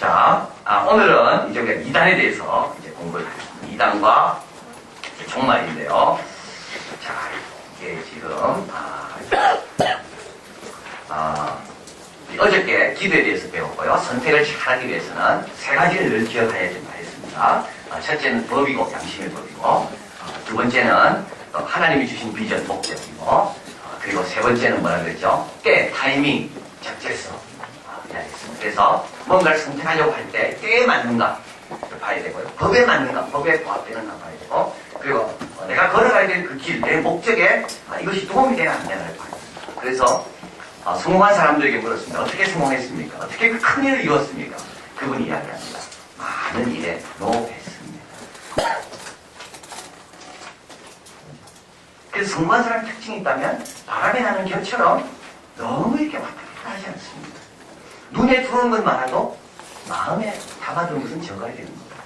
자, 오늘은 이제 우리가 이단에 대해서 이제 공부를 하겠습니다. 이단과 종말인데요. 자, 이게 지금, 어저께 기도에 대해서 배웠고요. 선택을 잘하기 위해서는 세 가지를 늘 기억해야 된다 했습니다. 첫째는 법이고, 양심의 법이고, 두 번째는 하나님이 주신 비전, 목적이고, 그리고 세 번째는 뭐라 그랬죠? 때, 타이밍, 적재성. 그래서 뭔가를 선택하려고 할 때 때에 맞는가 봐야 되고요. 법에 맞는가, 법에 부합되는가 봐야 되고, 그리고 내가 걸어가야 될 그 길, 내 목적에 이것이 도움이 되나 안 되나를 봐야 됩니다. 그래서 성공한 사람들에게 물었습니다. 어떻게 성공했습니까? 어떻게 그 큰 일을 이뤘습니까? 그분이 이야기합니다. 많은 일에 노했습니다. 그래서 성공한 사람의 특징이 있다면 바람에 나는 겨처럼 너무 이렇게 왔다 갔다 하지 않습니다. 눈에 들어오는 건 많아도 마음에 담아두는 것은 적어야 되는 겁니다.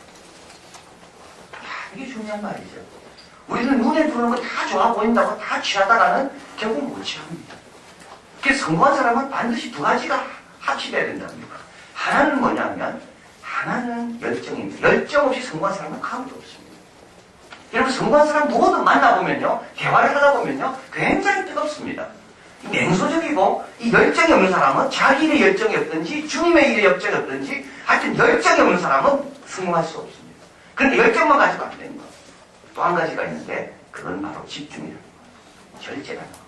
이게 중요한 말이죠. 우리는 눈에 들어오는 건 다 좋아 보인다고 다 취하다가는 결국 못 취합니다. 그래서 성공한 사람은 반드시 두 가지가 합치돼야 된답니다. 하나는 뭐냐면 하나는 열정입니다. 열정 없이 성공한 사람은 아무도 없습니다. 여러분 성공한 사람 누구든 만나보면요, 대화를 하다 보면요, 굉장히 뜨겁습니다. 냉소적이고 이 열정이 없는 사람은 자기 일에 열정이 없든지 주님의 일에 열정이 없든지 하여튼 열정이 없는 사람은 성공할 수 없습니다. 그런데 열정만 가지고 안 되는 거. 또 한 가지가 있는데 그건 바로 집중이라는 거. 절제라는 거.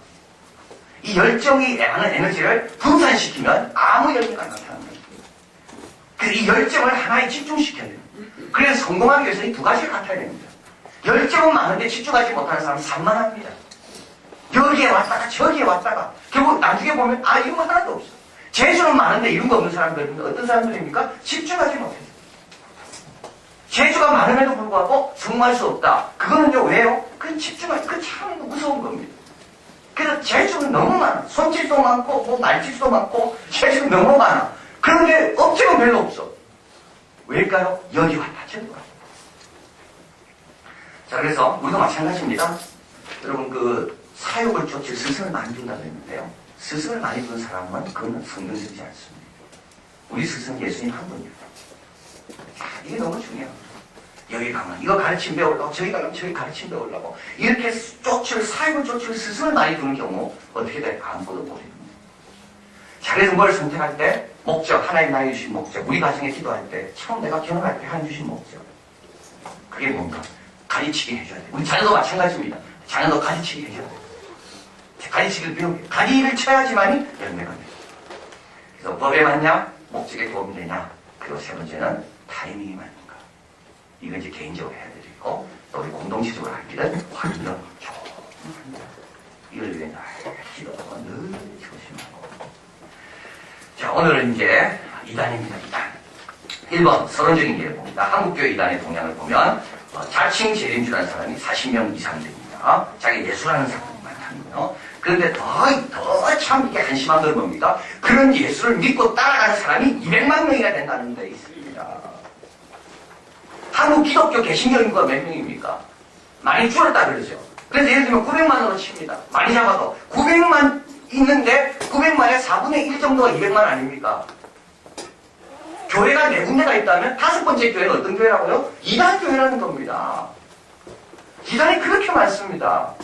이 열정이 하는 에너지를 분산시키면 아무 열기가 나타나는 거예요. 그래서 이 열정을 하나에 집중시켜야 돼요. 그래서 성공하기 위해서 이 두 가지를 갖춰야 됩니다. 열정은 많은데 집중하지 못하는 사람은 산만합니다. 여기에 왔다가 저기에 왔다가 결국 나중에 보면 이런 거 하나도 없어. 재주는 많은데 이런 거 없는 사람들은 어떤 사람들입니까? 집중하지 못해요. 재주가 많음에도 불구하고 성공할 수 없다. 그거는요 왜요? 그건 집중하지. 그건 참 무서운 겁니다. 그래서 재주는 너무 많아. 손짓도 많고 뭐 말짓도 많고 재주는 너무 많아. 그런데 업적은 별로 없어. 왜일까요? 여기 왔다 저기 왔다. 자, 그래서 우리도 마찬가지입니다. 여러분 사욕을 쫓을 스승을 많이 둔다고 했는데요. 스승을 많이 둔 사람은 그건 성경적이지 않습니다. 우리 스승 예수님 한 분입니다. 이게 너무 중요합니다. 여기 가면 이거 가르침 배우려고, 저기 가면 저기 가르침 배우려고 이렇게 사욕을 쫓을 스승을 많이 두는 경우 어떻게 될까? 아무것도 모르는 겁니다. 자, 그래서 뭘 선택할 때 목적, 하나님 나에게 주신 목적, 우리 가정에 기도할 때 처음 내가 결혼할 때 하나님 주신 목적, 그게 뭔가? 가르치게 해줘야 돼요. 우리 자녀도 마찬가지입니다. 자녀도 가르치게 해줘야 돼요. 가지치기를 배우게. 가지를 쳐야지만이 열매가 돼요. 그래서 법에 맞냐? 목적에 도움이 되냐? 그리고 세 번째는 타이밍이 맞는가? 이건 이제 개인적으로 해야 되고, 또 우리 공동체적으로 할 길은 환경 조금합니다. 이걸 위해 기도하고 늘 조심하고. 자, 오늘은 이제 이단입니다. 이단. 1번 서론적인 예를 봅니다. 한국교회 이단의 동향을 보면 자칭 재림주라는 사람이 40명 이상 됩니다. 자기 예수라는 사람이 많다는 거예요. 그런데 더 참 이게 한심한 건 뭡니까? 그런 예수를 믿고 따라가는 사람이 200만 명이나 된다는 데 있습니다. 한국 기독교 개신교 인구가 몇 명입니까? 많이 줄었다 그러죠. 그래서 예를 들면 900만으로 칩니다. 많이 잡아도 900만 있는데 900만의 4분의 1 정도가 200만 아닙니까? 교회가 4군데가 있다면 5번째 교회는 어떤 교회라고요? 이단 교회라는 겁니다. 이단이 그렇게 많습니다.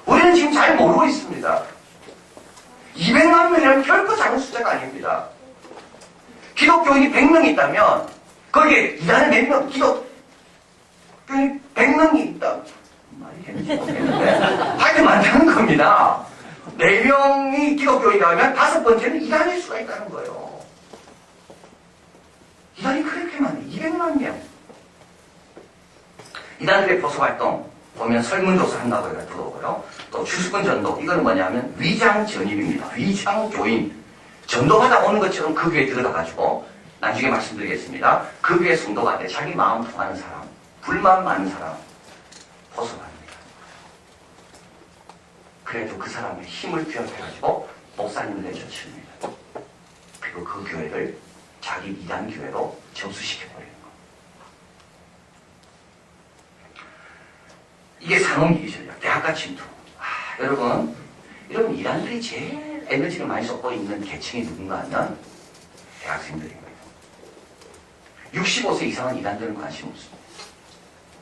우리는 지금 잘 모르고 있습니다. 200만 명이라면 결코 작은 숫자가 아닙니다. 기독교인이 100명이 있다면 거기에 이단에 몇 명, 기독교인이 100명이 있다. 말이 되는지 모르겠는데 하여튼 많다는 겁니다. 4명이 기독교인이라면 5번째는 이단일 수가 있다는 거예요. 이단이 그렇게 많아요. 200만 명. 이단들의 보수활동 보면 설문조사 한다고 해가 들어오고요. 또 추수권 전도, 이건 뭐냐면 위장 전입입니다. 위장 교인. 전도하다 오는 것처럼 그 교회에 들어가가지고 나중에 말씀드리겠습니다. 그 교회 성도가 돼 자기 마음 통하는 사람, 불만 많은 사람 보수합니다. 그래도 그 사람의 힘을 투여해가지고 목사님을 내쫓습니다. 그리고 그 교회를 자기 이단 교회로 접수시켜버리는 거. 이게 상업위기 전략, 대학가 침투. 여러분 이단들이 제일 에너지를 많이 쏟고 있는 계층이 누군가 하면 대학생들입니다. 65세 이상은 이단들은 관심 없습니다.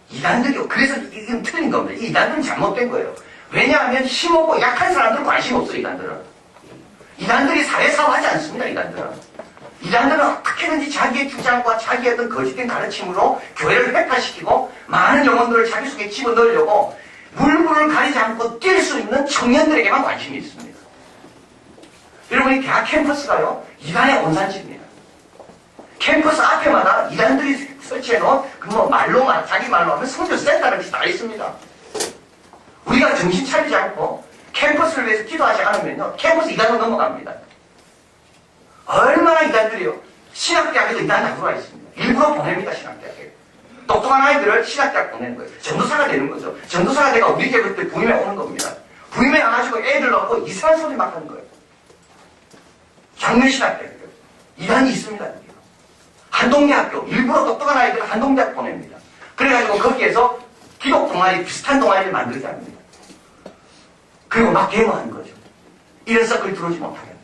이단들이요. 그래서 이건 틀린 겁니다. 이 이단들은 잘못된 거예요. 왜냐하면 힘없고 약한 사람들은 관심 없어요, 이단들은. 이단들이 사회사업하지 않습니다, 이단들은. 이단들은 어떻게든지 자기의 주장과 자기의 어떤 거짓된 가르침으로 교회를 회파시키고 많은 영혼들을 자기 속에 집어넣으려고 물불을 가리지 않고 뛸 수 있는 청년들에게만 관심이 있습니다. 여러분이 대학 캠퍼스가요, 이단의 온산지입니다. 캠퍼스 앞에마다 이단들이 설치해놓은 자기 말로 하면 성교센터가 다 있습니다. 우리가 정신 차리지 않고 캠퍼스를 위해서 기도하지 않으면요, 캠퍼스 이단으로 넘어갑니다. 얼마나 이단들이요. 신학대학에도 이단 다수가 있습니다. 일부러 보냅니다, 신학대학에. 똑똑한 아이들을 신학대학 보내는 거예요. 전도사가 되는 거죠. 전도사가 내가 우리 교회 그때 부임해 오는 겁니다. 부임해 와가지고 애들 넣고 이상한 소리 막 하는 거예요. 장면신학대학이요. 이단이 있습니다. 여기가. 한동대학교. 일부러 똑똑한 아이들을 한동대학 보냅니다. 그래가지고 거기에서 기독 동아리, 비슷한 동아리를 만들지 않습니다. 그리고 막 데모하는 거죠. 이런 서클 들어오지 못하겠다.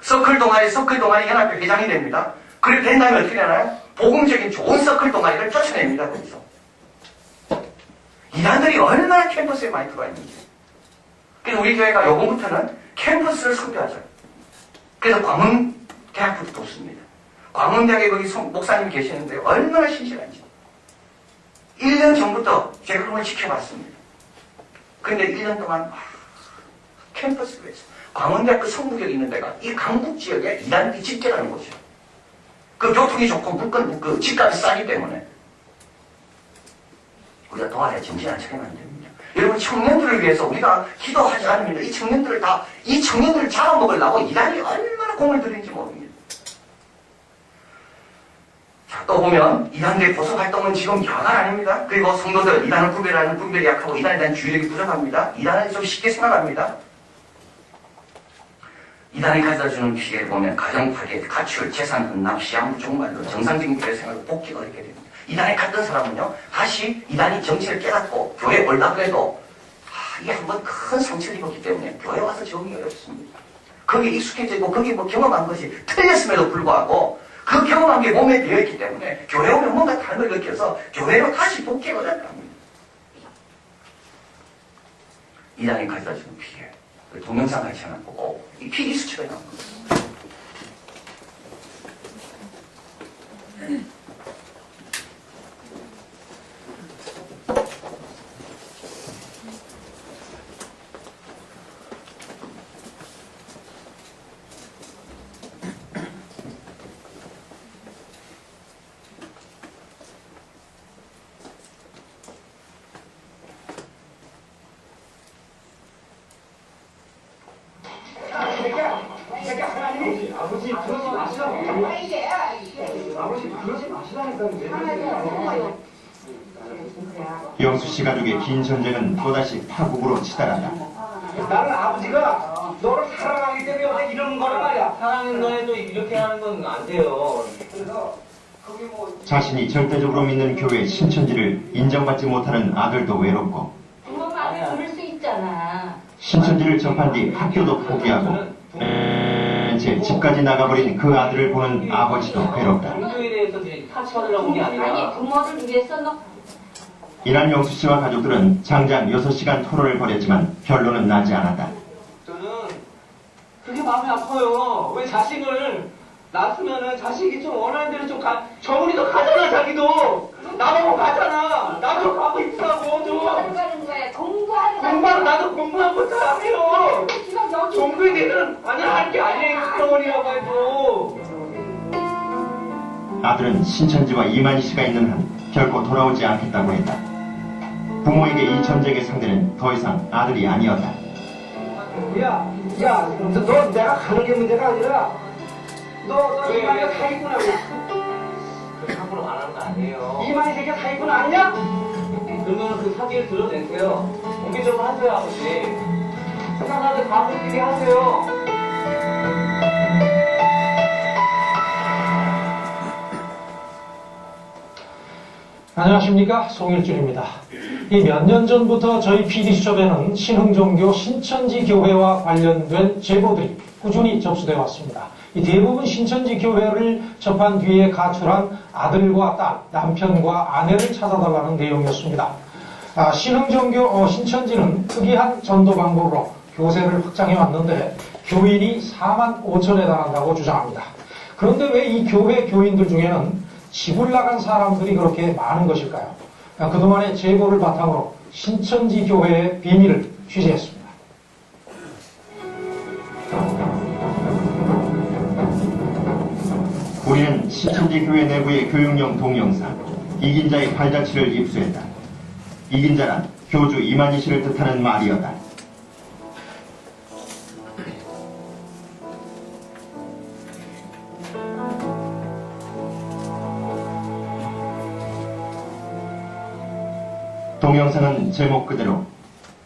서클 동아리 연합회 회장이 됩니다. 그래 된다면 어떻게 되나요? 복음적인 좋은 서클 동아리를 쫓아냅니다, 거기서. 이단들이 얼마나 캠퍼스에 많이 들어와 있는지. 그래서 우리 교회가 요번부터는 캠퍼스를 선교하자. 그래서 광운대학부터 돕습니다. 광운대학에 거기 목사님 계시는데 얼마나 신실한지. 1년 전부터 제가 그걸 지켜봤습니다. 근데 1년 동안 캠퍼스를 해서 광운대학교 성북역에 있는 데가 이 강북 지역에 이단들이 집결하는 곳이에요. 그 교통이 좋고 물건 그 집값이 싸기 때문에 우리가 도와야 정신 안 차리면 안 됩니다. 여러분 청년들을 위해서 우리가 기도하지 않으면 이 청년들을 잡아먹으려고 이단이 얼마나 공을 들이는지 모릅니다. 자, 또 보면 이단들의 보수 활동은 지금 여간 아닙니다. 그리고 성도들 이단을 구별하는 분별이 약하고 이단에 대한 주의력이 부족합니다. 이단을 좀 쉽게 생각합니다. 이단이 가져다주는 피해를 보면 가정 파괴, 가출, 재산 헌납, 시한부 종말로 정상적인 교회 생활을 복귀가 어렵게 됩니다. 이단에 갔던 사람은요, 다시 이단이 정치를 깨닫고 교회에 올라고 해도 이게 한번 큰 상처를 입었기 때문에 교회 와서 적응이 어렵습니다. 거기에 익숙해져 있고 거기에 경험한 것이 틀렸음에도 불구하고 그 경험한 게 몸에 배어있기 때문에 교회 오면 뭔가 다른 걸 느껴서 교회로 다시 복귀가 어렵다 합니다. 이단이 가져다주는 피해. 동영상 같이 하나 보고 이 PD 수치가 나온 겁니다. 아버지 그러지 마시라고. 아버지 그러지 마시라니까요. 영수 씨 가족의 긴 전쟁은 또다시 파국으로 치달았다. 나는 아버지가 너를 사랑하기 때문에 어제 이러는 거란 말이야. 사랑하는 거에도 이렇게 하는 건 안 돼요. 그래서 거기 뭐 자신이 절대적으로 믿는 교회 신천지를 인정받지 못하는 아들도 외롭고 부모 마음에 들을 수 있잖아. 신천지를 접한 뒤 학교도 포기하고 채 집까지 나가버린 그 아들을 보는 아버지도 괴롭다. 종교에 대해서 타치받으려고 온 게 아니라. 아니 부모를 위해서 너 이날 영수 씨와 가족들은 장장 6시간 토론을 벌였지만 결론은 나지 않았다. 저는 그게 마음이 아파요. 왜 자식을 낳았으면은 자식이 좀 원하는 대로 좀 정훈이도 가잖아, 자기도. 나보고 가잖아. 나도 가고 있다고 좀. 어디 가는 거야? 공부하는 거야. 공부는 나도 공부하고 다 해요. 종교에 대해서는 아니 할게 아니에요. 학원이라고 해도. 아들은 신천지와 이만희 씨가 있는 한 결코 돌아오지 않겠다고 했다. 부모에게 이 전쟁의 상대는 더 이상 아들이 아니었다. 너 내가 가는 게 문제가 아니라 너 이만희가 사기꾼 아니야? 그렇게 함부로 말하는 거 아니에요. 이만희 새끼가 사기꾼 아니냐? 그러면 그 사기를 드러내세요. 공개적으로 하세요, 아버지. 세상 사람들 다 그렇게 하세요. 안녕하십니까, 송일준입니다. 이 몇 년 전부터 저희 PD수첩에는 신흥종교 신천지 교회와 관련된 제보들이 꾸준히 접수되어 왔습니다. 이 대부분 신천지 교회를 접한 뒤에 가출한 아들과 딸, 남편과 아내를 찾아달라는 내용이었습니다. 신흥정교 신천지는 특이한 전도 방법으로 교세를 확장해 왔는데 교인이 4만 5천에 달한다고 주장합니다. 그런데 왜 이 교회 교인들 중에는 집을 나간 사람들이 그렇게 많은 것일까요? 그동안의 제보를 바탕으로 신천지 교회의 비밀을 취재했습니다. 우리는 신천지 교회 내부의 교육용 동영상 이긴 자의 발자취를 입수했다. 이긴 자란 교주 이만희 씨를 뜻하는 말이었다. 동영상은 제목 그대로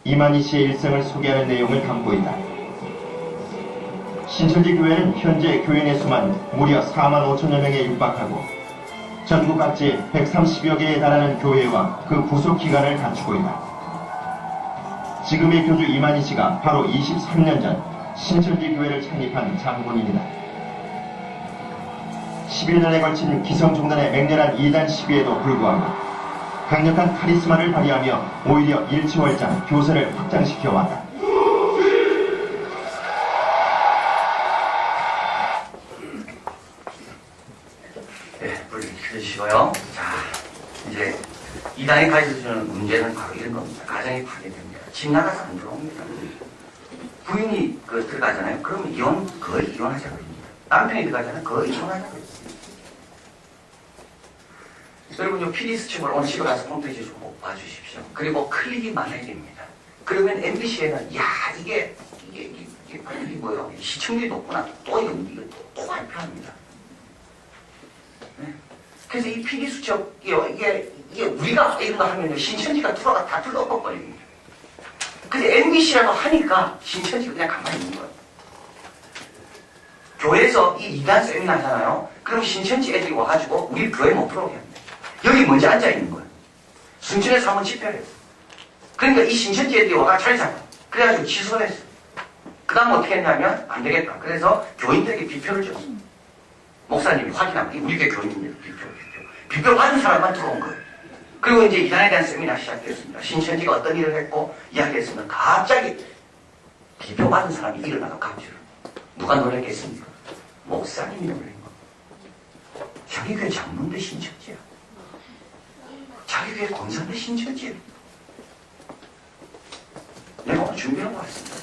이만희 씨의 일생을 소개하는 내용을 담고 있다. 신천지 교회는 현재 교인의 수만 무려 4만 5천여 명에 육박하고 전국 각지 130여 개에 달하는 교회와 그 부속 기관을 갖추고 있다. 지금의 교주 이만희 씨가 바로 23년 전 신천지 교회를 창립한 장본인이다. 11년에 걸친 기성종단의 맹렬한 이단 시비에도 불구하고 강력한 카리스마를 발휘하며 오히려 일치월장 교세를 확장시켜왔다. 네, 불 켜주시고요. 자, 이제 이단이 가져주는 문제는 바로 이런 겁니다. 가정이 파괴됩니다. 집 나가서 안 들어옵니다. 부인이 들어가잖아요. 그러면 거의 이혼하자고 합니다. 남편이 들어가잖아요. 거의 이혼하자고 합니다. 여러분, 요 PD 수첩을 오늘 집에 가서 홈페이지 좀 봐주십시오. 그리고 클릭이 많아야 됩니다. 그러면 MBC에는, 이게 뭐요? 시청률이 높구나. 또 발표합니다. 네? 그래서 이 PD 수첩, 이게 우리가 이런 거 하면 신천지가 다 둘러버립니다. 그래서 MBC라도 하니까 신천지가 그냥 가만히 있는 거예요. 교회에서 이 이단 세미나 하잖아요. 그럼 신천지 애들이 와가지고 우리 교회 못 들어오게 합니다. 여기 먼저 앉아있는 거예요. 순천에서 한번 집회를 했어요. 그러니까 이 신천지 애들이 와가 자리 잡아. 그래가지고 취소를 했어요. 그 다음 어떻게 했냐면 안 되겠다. 그래서 교인들에게 비표를 줬어요. 목사님이 확인하면 우리 교회 교인들 비표 받은 사람만 들어온 거예요. 그리고 이제 이단에 대한 세미나 시작됐습니다. 신천지가 어떤 일을 했고 이야기했으면 갑자기 비표 받은 사람이 일어나서 갑질. 누가 놀랬겠습니까? 목사님이 놀란 거. 자기 교회 장로인데 신천지야. 자기 교회 권사인데 신천지야. 내가 오늘 준비하고 왔습니다.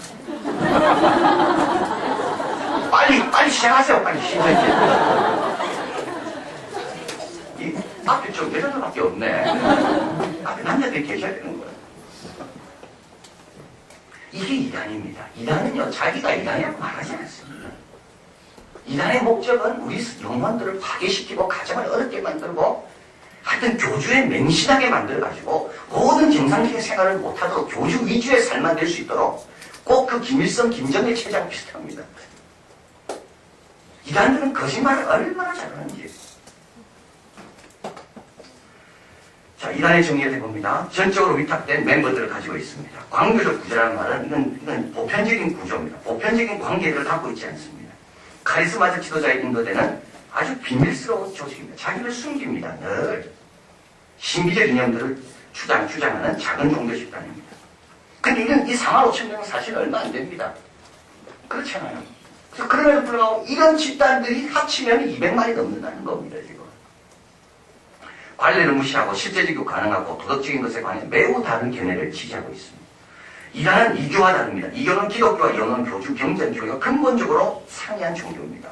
빨리 시작하세요. 빨리 신천지. 이 앞에 좀 여자들밖에 없네. 앞에 남자들이 계셔야 되는 거예요. 이게 이단입니다. 이단은요, 자기가 이단이라고 말하지 않습니다. 이단의 목적은 우리 영혼들을 파괴시키고 가정을 어렵게 만들고 하여튼 교주에 맹신하게 만들어가지고 모든 정상적인 생활을 못하도록 교주 위주의 삶만 될 수 있도록 꼭 그 김일성, 김정일 체제하고 비슷합니다. 이단들은 거짓말을 얼마나 잘하는지. 자, 이단의 정리를 해봅니다. 전적으로 위탁된 멤버들을 가지고 있습니다. 광교적 구조라는 말은 이건 보편적인 구조입니다. 보편적인 관계들을 갖고 있지 않습니다. 카리스마적 지도자에 인도되는 아주 비밀스러운 조직입니다. 자기를 숨깁니다. 늘 신비적 이념들을 주장하는 작은 종교 집단입니다. 근데 이 4만 5천 명은 사실 얼마 안 됩니다. 그렇잖아요. 그래서 그럼에도 불구하고 이런 집단들이 합치면 200만이 넘는다는 겁니다. 지금. 관례를 무시하고 실제적이고 가능하고 도덕적인 것에 관해 매우 다른 견해를 지지하고 있습니다. 이단은 이교와 다릅니다. 이교는 기독교와 영원 교주, 경전교회가 근본적으로 상이한 종교입니다.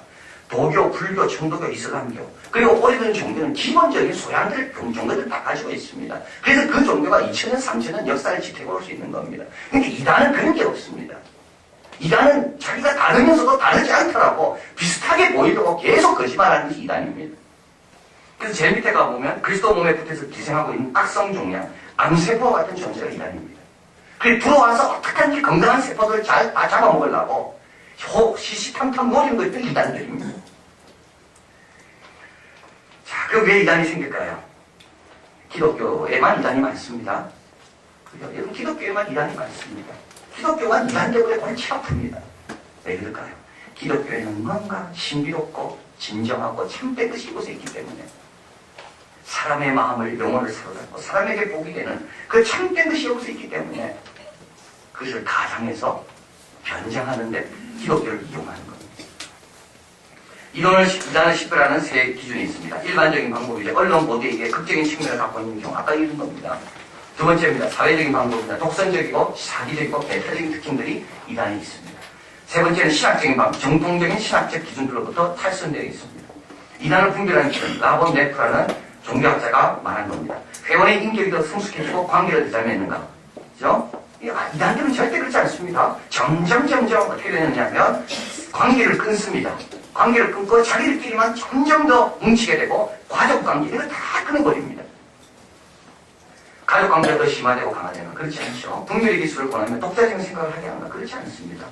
도교, 불교, 천도교, 이슬람교 그리고 오래된 종교는 기본적인 소양들, 종교들 다 가지고 있습니다. 그래서 그 종교가 2000년, 3000년 역사를 지탱해 올 수 있는 겁니다. 그러니까 이단은 그런 게 없습니다. 이단은 자기가 다르면서도 다르지 않더라고 비슷하게 보이려고 계속 거짓말하는 것이 이단입니다. 그래서 제일 밑에 가보면 그리스도 몸에 붙어서 기생하고 있는 악성 종양, 암세포와 같은 존재가 이단입니다. 그래서 들어와서 어떻게든지 건강한 세포들을 다 잡아먹으려고 시시탐탐 노린 것들이 이단들입니다. 자, 그럼 왜 이단이 생길까요? 기독교에만 이단이 많습니다. 여러분, 기독교에만 이단이 많습니다. 기독교가 이단 때문에 골치 아픕니다. 왜 그럴까요? 기독교에는 뭔가 신비롭고 진정하고 참된 것이 이곳에 있기 때문에 사람의 마음을 영혼을 사로잡고 사람에게 복이 되는 그 참된 것이 여기서 있기 때문에 그것을 가장해서 변장하는데 기독교를 이용하는 겁니다. 이단을 식별하는 세 기준이 있습니다. 일반적인 방법이 언론 보도에게 극적인 측면을 갖고 있는 경우 아까 이런 겁니다. 두 번째입니다. 사회적인 방법입니다. 독선적이고 사기적이고 배타적인 특징들이 이단에 있습니다. 세 번째는 신학적인 방법, 정통적인 신학적 기준들로부터 탈선되어 있습니다. 이단을 분별하는 기준, 라본 네프라는 종교학자가 말한 겁니다. 회원의 인격이 더 성숙해지고 관계를 더 잘 맺는가. 그죠? 이단들은 절대 그렇지 않습니다. 점점 어떻게 되느냐면 관계를 끊습니다. 관계를 끊고 자기들끼리만 점점 더 뭉치게 되고 가족관계 이걸 다 끊어버립니다. 가족관계가 더 심화되고 강화되는 그렇지 않죠. 분별의 기술을 권하면 독자적인 생각을 하게 하는가 그렇지 않습니다.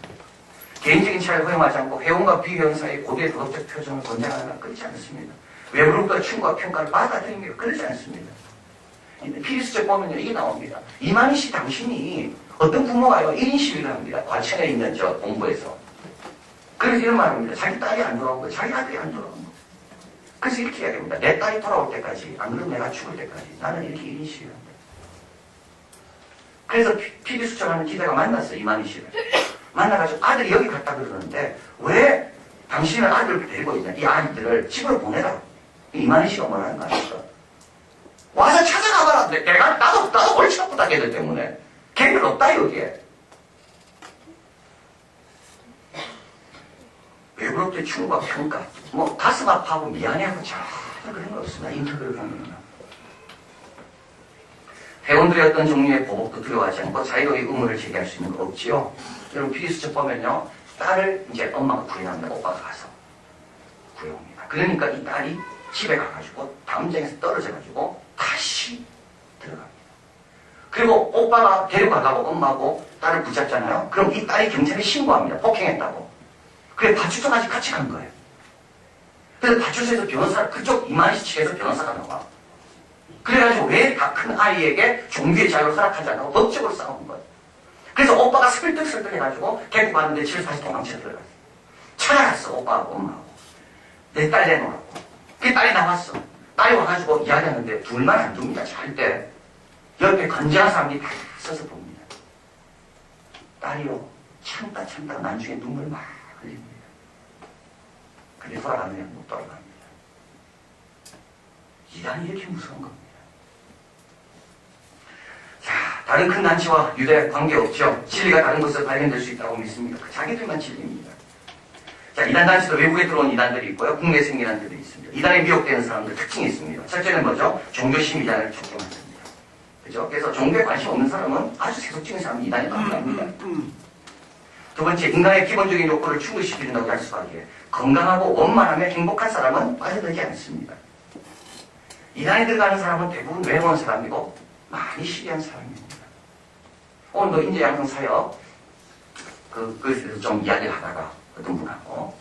개인적인 차이를 허용하지 않고 회원과 비회원 사이의 고도의 도덕적 표정을 권장하는가 그렇지 않습니다. 외부로부터 충고와 평가를 받아들이는 게 그렇지 않습니다. 피리수첩 보면요 이게 나옵니다. 이만희 씨 당신이 어떤 부모가요 1인 시위를 합니다. 과천에 있는 저 본부에서. 그래서 이런 말을 합니다. 자기 딸이 안 돌아온 거예요. 자기 아들이 안 돌아온 거예요. 그래서 이렇게 해야 됩니다. 내 딸이 돌아올 때까지, 안 그러면 내가 죽을 때까지 나는 이렇게 1인 시위를 합니다. 그래서 피리수첩하는 기자가 만났어요. 이만희 씨를. 만나가지고 아들이 여기 갔다 그러는데 왜 당신은 아들을 데리고 있냐. 이 아이들을 집으로 보내라. 이만희 씨가 뭐라는 거 아닙니까? 와서 찾아가봐라. 내가 나도 골치 아프다 걔들 때문에. 걔들 없다 여기에. 외부로부터의 충고와 평가, 뭐 가슴 아파하고 미안해하고 전혀 그런 거 없습니다. 인터뷰를 보면요. 회원들의 어떤 종류의 보복도 두려워하지 않고 자유로이 의무를 제기할 수 있는 거 없지요. 여러분 피리수첩 보면요. 딸을 이제 엄마가 구해납니다. 오빠가 가서 구해옵니다. 그러니까 이 딸이 집에 가가지고 담장에서 떨어져가지고 다시 들어갑니다. 그리고 오빠가 데려가려고 엄마하고 딸을 붙잡잖아요. 그럼 이 딸이 경찰에 신고합니다. 폭행했다고. 그래 파출소까지 같이 간 거예요. 그래서 파출소에서 변호사, 그쪽 이만희 씨 측에서 변호사가 나와. 그래가지고 왜 다 큰 아이에게 종교의 자유를 허락하지 않고 법적으로 싸운 거예요. 그래서 오빠가 설득 해가지고 데리고 갔는데 집에서 다시 도망쳐 들어갔어요. 찾아갔어 오빠하고 엄마하고. 내 딸 내놓으라고. 그 딸이 나왔어. 딸이 와가지고 이야기하는데 둘만 안 둡니다. 잘 때. 옆에 건재한 사람들이 다 서서 봅니다. 딸이요. 참다가 나중에 눈물 막 흘립니다. 근데 돌아가면 못 돌아갑니다. 이단이 이렇게 무서운 겁니다. 자, 다른 큰 난치와 유대 관계없죠. 진리가 다른 곳에서 발견될 수 있다고 믿습니다. 자기들만 진리입니다. 자, 이단 단체도 외국에 들어온 이단들이 있고요. 국내에 생긴 이단들이 있습니다. 이단에 미혹되는 사람들 특징이 있습니다. 첫째는 뭐죠? 종교심 이단을 촉구합니다. 그죠? 그래서 종교에 관심 없는 사람은 아주 세속적인 사람이 이단에 빠져납니다. 두 번째, 인간의 기본적인 욕구를 충족시키는다고 할 수밖에. 건강하고 원만하며 행복한 사람은 빠져들지 않습니다. 이단에 들어가는 사람은 대부분 외로운 사람이고 많이 시기한 사람입니다. 오늘도 인재양성사역 그것에서 좀 이야기를 하다가 어떤 분하고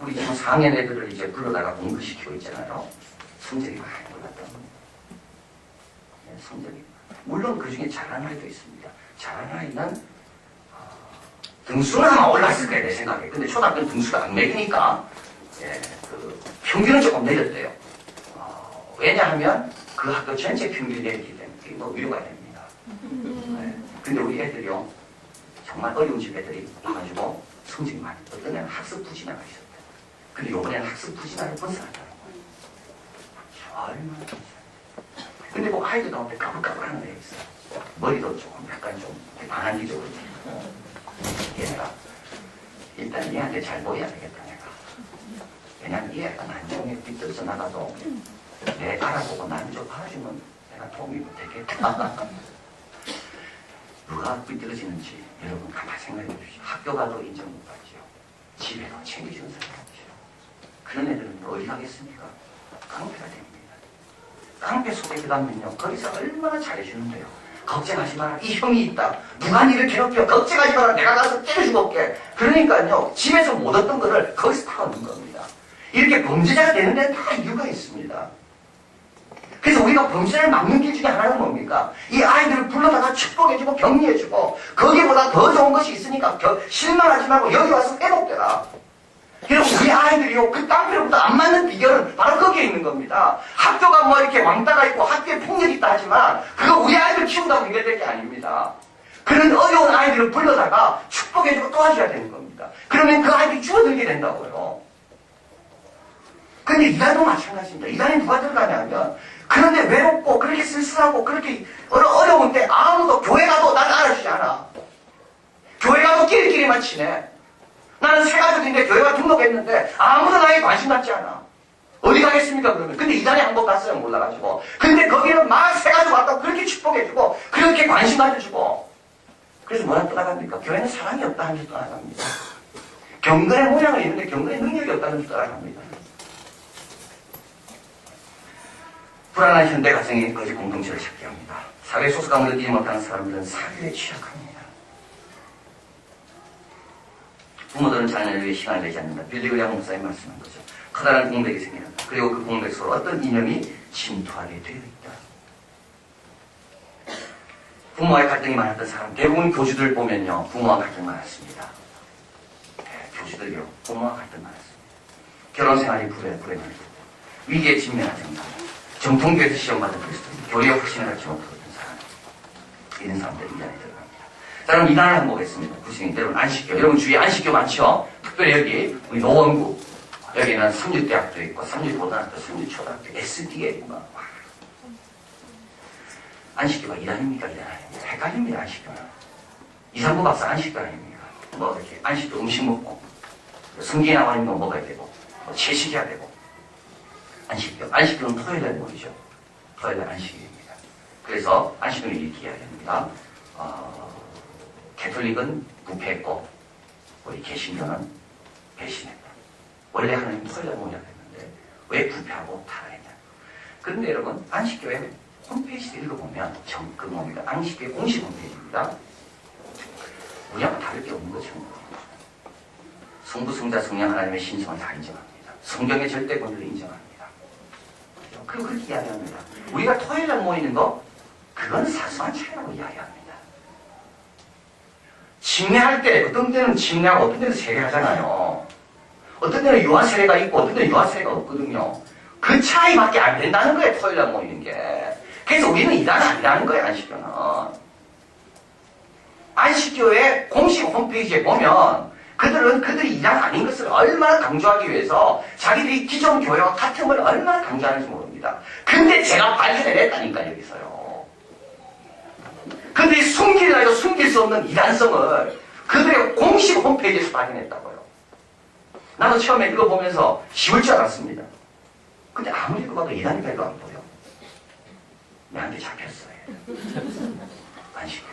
우리 지금 4학년 애들을 이제 불러다가 공부시키고 있잖아요. 성적이 많이 올랐던 겁니다. 네, 성적이 물론 그 중에 잘하는 아이도 있습니다. 잘하는 아이는 등수는 아마 올랐을 거예요, 내 생각에. 근데 초등학교는 등수가 안 매기니까 예, 그 평균은 조금 내렸대요. 왜냐하면 그 학교 전체 평균이 내리기 때문에 뭐 위로가 됩니다. 네. 근데 우리 애들이요 정말 어려운 집 애들이 와가지고 성적이 많이 어떤 애는 학습 부진화가 있었대요. 근데 요번에는 학습 부진화를 벗어났다는 거예요. 얼마나 근데 뭐 아이들 나오는데 까불까불하는 애가 있어요. 머리도 조금 약간 좀 반항기적으로 얘네가 일단 얘한테 잘 보여야 되겠다 내가. 왜냐면 얘가 나중에 빗들어서 나가도 내 알아보고 나를 좀 봐주면 내가 도움이 되겠다. 누가 빗들어지는지 여러분 가만히 생각해 주십시오. 학교 가도 인정 못 받죠. 집에도 챙겨주는 사람이 없죠. 그런 애들은 어디 가겠습니까? 깡패가 됩니다. 깡패 속에 들어가면요 거기서 얼마나 잘해주는데요. 걱정하지 마라. 이 형이 있다. 누가 니를 괴롭혀. 걱정하지 마라. 내가 가서 때려주고 올게. 그러니까요 집에서 못 얻던 거를 거기서 다 얻는 겁니다. 이렇게 범죄자가 되는 데는 다 이유가 있습니다. 그래서 우리가 범죄를 막는 길 중에 하나는 뭡니까? 이 아이들을 불러다가 축복해주고 격려해주고 거기보다 더 좋은 것이 있으니까 실망하지 말고 여기 와서 회복되라. 여러분 우리 아이들이요 그 깡패로부터 안 맞는 비결은 바로 거기에 있는 겁니다. 학교가 뭐 이렇게 왕따가 있고 학교에 폭력이 있다 하지만 그거 우리 아이들 키운다고 해결될 게 아닙니다. 그런 어려운 아이들을 불러다가 축복해주고 도와줘야 되는 겁니다. 그러면 그 아이들이 줄어들게 된다고요. 근데 이단도 마찬가지입니다. 이단에 누가 들어가냐면 그런데 외롭고 그렇게 쓸쓸하고 그렇게 어려운데 아무도 교회 가도 날 알아주지 않아. 교회 가도 끼리끼리만 치네. 나는 새가족인데 교회가 등록했는데 아무도 나에게 관심 갖지 않아. 어디 가겠습니까 그러면. 근데 이단에 한번 갔어요 몰라가지고. 근데 거기는 막 새가족 왔다고 그렇게 축복해주고 그렇게 관심 가져주고. 그래서 뭐라 떠나갑니까? 교회는 사랑이 없다 하면서 떠나갑니다. 경건의 모양을 있는데 경건의 능력이 없다면서 떠나갑니다. 불안한 현대 가정이 거짓 공동체를 찾게 합니다. 사회 소속감을 느끼지 못하는 사람들은 사교에 취약합니다. 부모들은 자녀를 위해 시간을 내지 않는다. 빌리그리아 목사님 말씀한 거죠. 커다란 공백이 생겨난다. 그리고 그 공백 속으로 어떤 이념이 침투하게 되어 있다. 부모와의 갈등이 많았던 사람, 대부분 교주들 보면요, 부모와 갈등 많았습니다. 네, 교주들이요, 부모와 갈등 많았습니다. 결혼 생활이 불행하고 위기에 직면하던가, 정통교에서 시험받은 그리스도인, 교리의 확신을 갖지 못했던 사람, 이런 사람들이 이단에 들어갑니다. 자, 그럼 이단을 한번 보겠습니다. 구신이 여러분 안식교, 여러분 주위에 안식교 많죠? 특별히 여기 우리 노원구, 여기는 삼류대학도 있고, 삼류고등학교, 삼류초등학교, SDA, 안식교가 이단입니까? 이단 아닙니까? 헷갈립니다, 안식교는. 이상구 박사 안식교 아닙니까? 뭐, 이렇게 안식교 음식 먹고, 성경에 나와 있는 거 먹어야 되고, 뭐 채식해야 되고. 안식교. 안식교는 토요일날 모이죠. 토요일날 안식일입니다. 그래서 안식교는 이렇게 이야기합니다. 캐톨릭은 부패했고, 우리 개신교는 배신했다. 원래 하나님 토요일날 모이라고 했는데, 왜 부패하고 타락했냐. 그런데 여러분, 안식교에 홈페이지를 읽어보면 뭡니까? 안식교의 공식 홈페이지입니다. 우리하고 다를 게 없는 거죠. 성부, 성자, 성령 하나님의 신성을 다 인정합니다. 성경의 절대 권위를 인정합니다. 그리고 그렇게 이야기합니다. 우리가 토요일날 모이는 거 그건 사소한 차이라고 이야기합니다. 침례할 때 어떤 때는 침례하고 어떤 때는 세례하잖아요. 어떤 때는 유아 세례가 있고 어떤 때는 유아 세례가 없거든요. 그 차이밖에 안 된다는 거예요. 토요일날 모이는 게. 그래서 우리는 이단 아니라는 거예요. 안식교는. 안식교의 공식 홈페이지에 보면 그들이 이단 아닌 것을 얼마나 강조하기 위해서 자기들이 기존 교회와 같은 걸 얼마나 강조하는지 모릅니다. 근데 제가 발견해냈다니까 여기서요. 그들이 숨기려 해도 숨길 수 없는 이단성을 그들의 공식 홈페이지에서 발견했다고요. 나도 처음에 이거 보면서 쉬울 줄 알았습니다. 근데 아무리 읽어봐도 이단이 별로 안 보여. 내한테 잡혔어요. 안식교.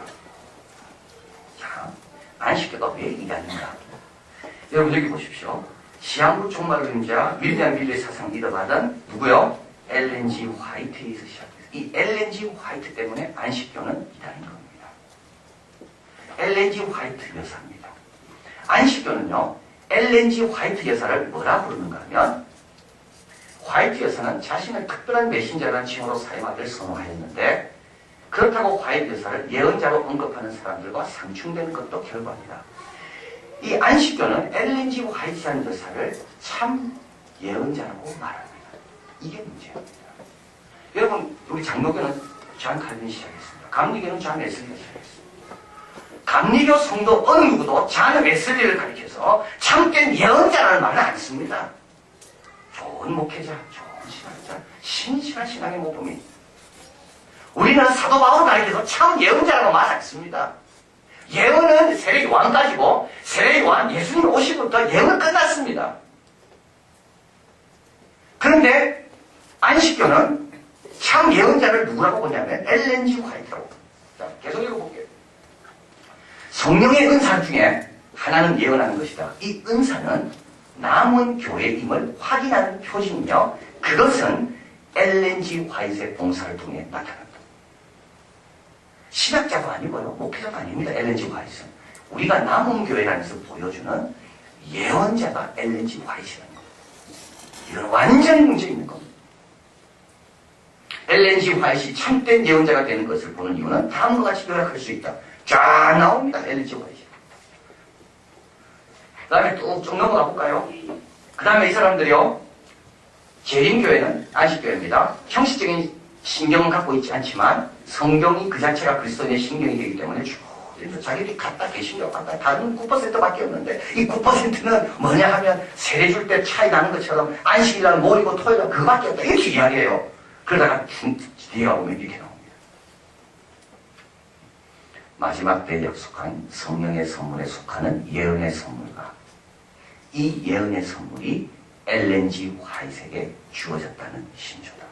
자, 안식교가 왜 이단인가? 여러분 여기 보십시오. 시한부 종말을 그림자 윌리엄 빌리의 사상 리더받은 누구요? 엘렌 G 화이트에서 시작해서 이 엘렌 G 화이트 때문에 안식교는 이단인 겁니다. 엘렌 G 화이트 여사입니다. 안식교는요. 엘렌 G 화이트 여사를 뭐라 부르는가 하면 화이트 여사는 자신을 특별한 메신저라는 칭호로 사용하기를 선호하였는데 그렇다고 화이트 여사를 예언자로 언급하는 사람들과 상충되는 것도 결과입니다. 이 안식교는 엘렌 G 화이트라는 여사를 참 예언자라고 말합니다. 이게 문제입니다. 여러분 우리 장로교는 존 칼빈이 시작했습니다. 감리교는 존 웨슬리가 시작했습니다. 감리교 성도 어느 누구도 존 웨슬리를 가리켜서 참된 예언자라는 말을 안 씁니다. 좋은 목회자, 좋은 신학자, 신실한 신앙의 모범이. 우리는 사도 바울을 가리켜서 참 예언자라고 말 안 씁니다. 예언은 세례 요한까지고 세례 요한 예수님 오시부터 예언은 끝났습니다. 그런데 안식교는 참 예언자를 누구라고 보냐면 엘렌 G 화이트라고. 자, 계속 읽어볼게요. 성령의 은사 중에 하나는 예언하는 것이다. 이 은사는 남은 교회임을 확인하는 표징이며 그것은 엘렌 G 화이트의 봉사를 통해 나타난다. 신학자도 아니고요. 목회자도 아닙니다. 엘렌 G 화이트는. 우리가 남은 교회라는 것을 보여주는 예언자가 엘렌 G 화이트라는 겁니다. 이건 완전히 문제 있는 겁니다. 엘렌 G. 화이트이 참된 예언자가 되는 것을 보는 이유는 다음과 같이 요약할 수 있다. 쫙 나옵니다. 엘렌 G. 화이트. 그 다음에 쭉 넘어가 볼까요? 그 다음에 이 사람들이요, 재림교회는 안식교회입니다. 형식적인 신경은 갖고 있지 않지만 성경이 그 자체가 그리스도인의 신경이 되기 때문에 쭉 자기들이 갖다 개신교 갖다 다른 9%밖에 없는데 이 9%는 뭐냐 하면 세례 줄 때 차이 나는 것처럼 안식일날 모이고 토요일날 그거밖에 없다 이렇게 이야기해요. 그러다가 뒤가 보면 이렇게 나옵니다. 마지막 때에 약속한 성령의 선물에 속하는 예언의 선물과 이 예언의 선물이 엘렌 G. 화이트에게 주어졌다는 신조다.